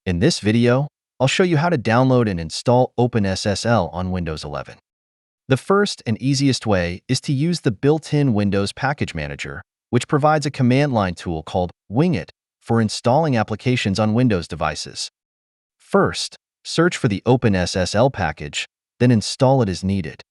In this video, I'll show you how to download and install OpenSSL on Windows 11. The first and easiest way is to use the built-in Windows Package Manager, which provides a command line tool called winget for installing applications on Windows devices. First, search for the OpenSSL package, then install it as needed.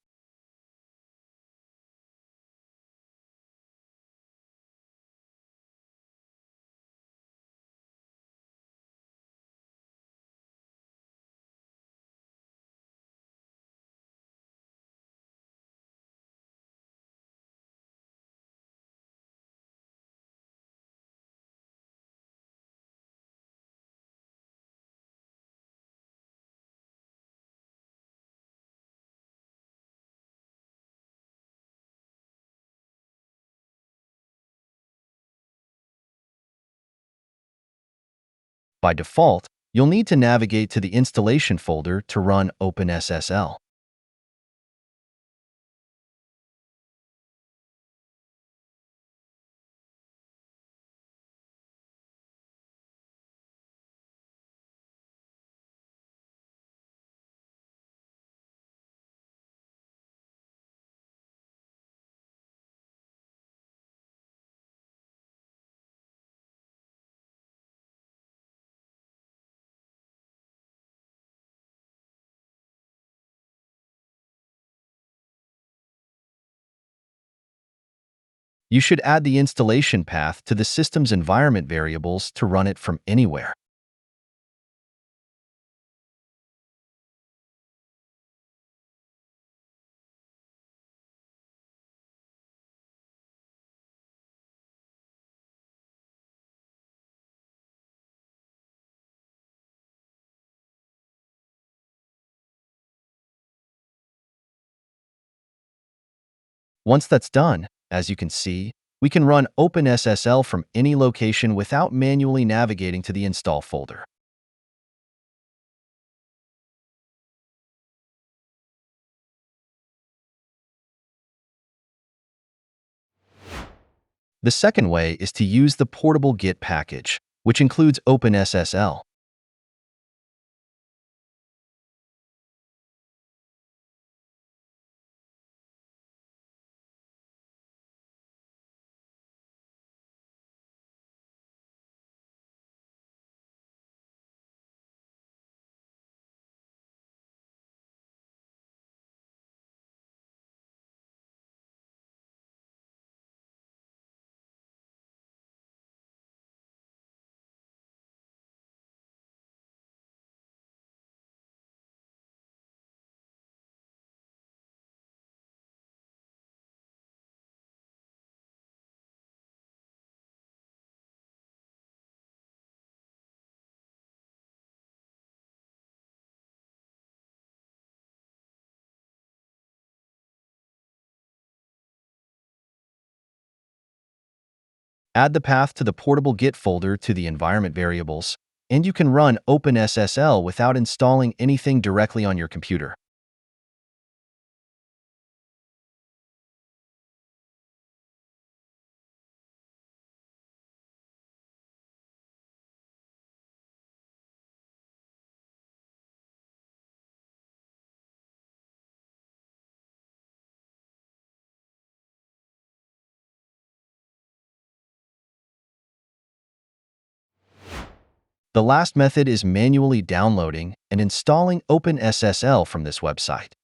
By default, you'll need to navigate to the installation folder to run OpenSSL. You should add the installation path to the system's environment variables to run it from anywhere. Once that's done, as you can see, we can run OpenSSL from any location without manually navigating to the install folder. The second way is to use the portable Git package, which includes OpenSSL. Add the path to the portable Git folder to the environment variables, and you can run OpenSSL without installing anything directly on your computer. The last method is manually downloading and installing OpenSSL from this website.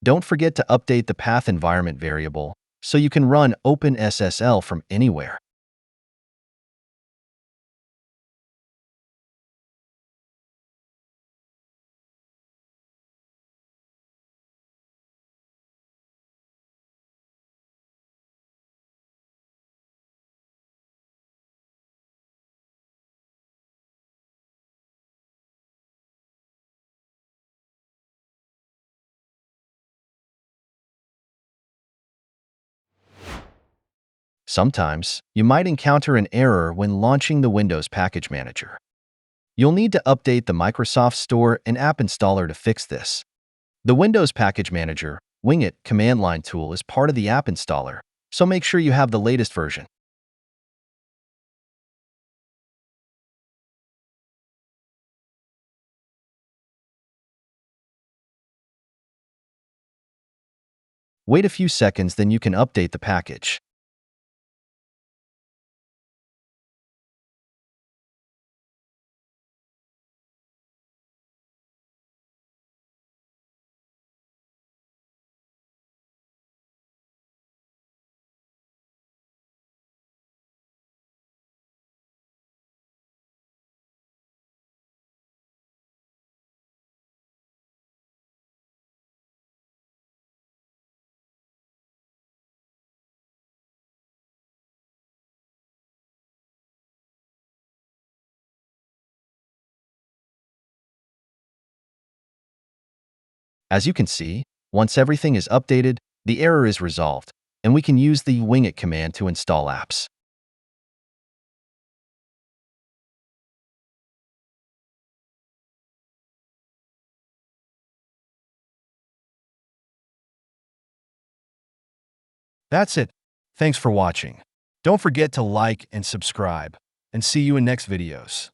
Don't forget to update the path environment variable so you can run OpenSSL from anywhere. Sometimes, you might encounter an error when launching the Windows Package Manager. You'll need to update the Microsoft Store and App Installer to fix this. The Windows Package Manager, winget command line tool is part of the App Installer, so make sure you have the latest version. Wait a few seconds, then you can update the package. As you can see, once everything is updated, the error is resolved, and we can use the winget command to install apps. That's it. Thanks for watching. Don't forget to like and subscribe, and see you in next videos.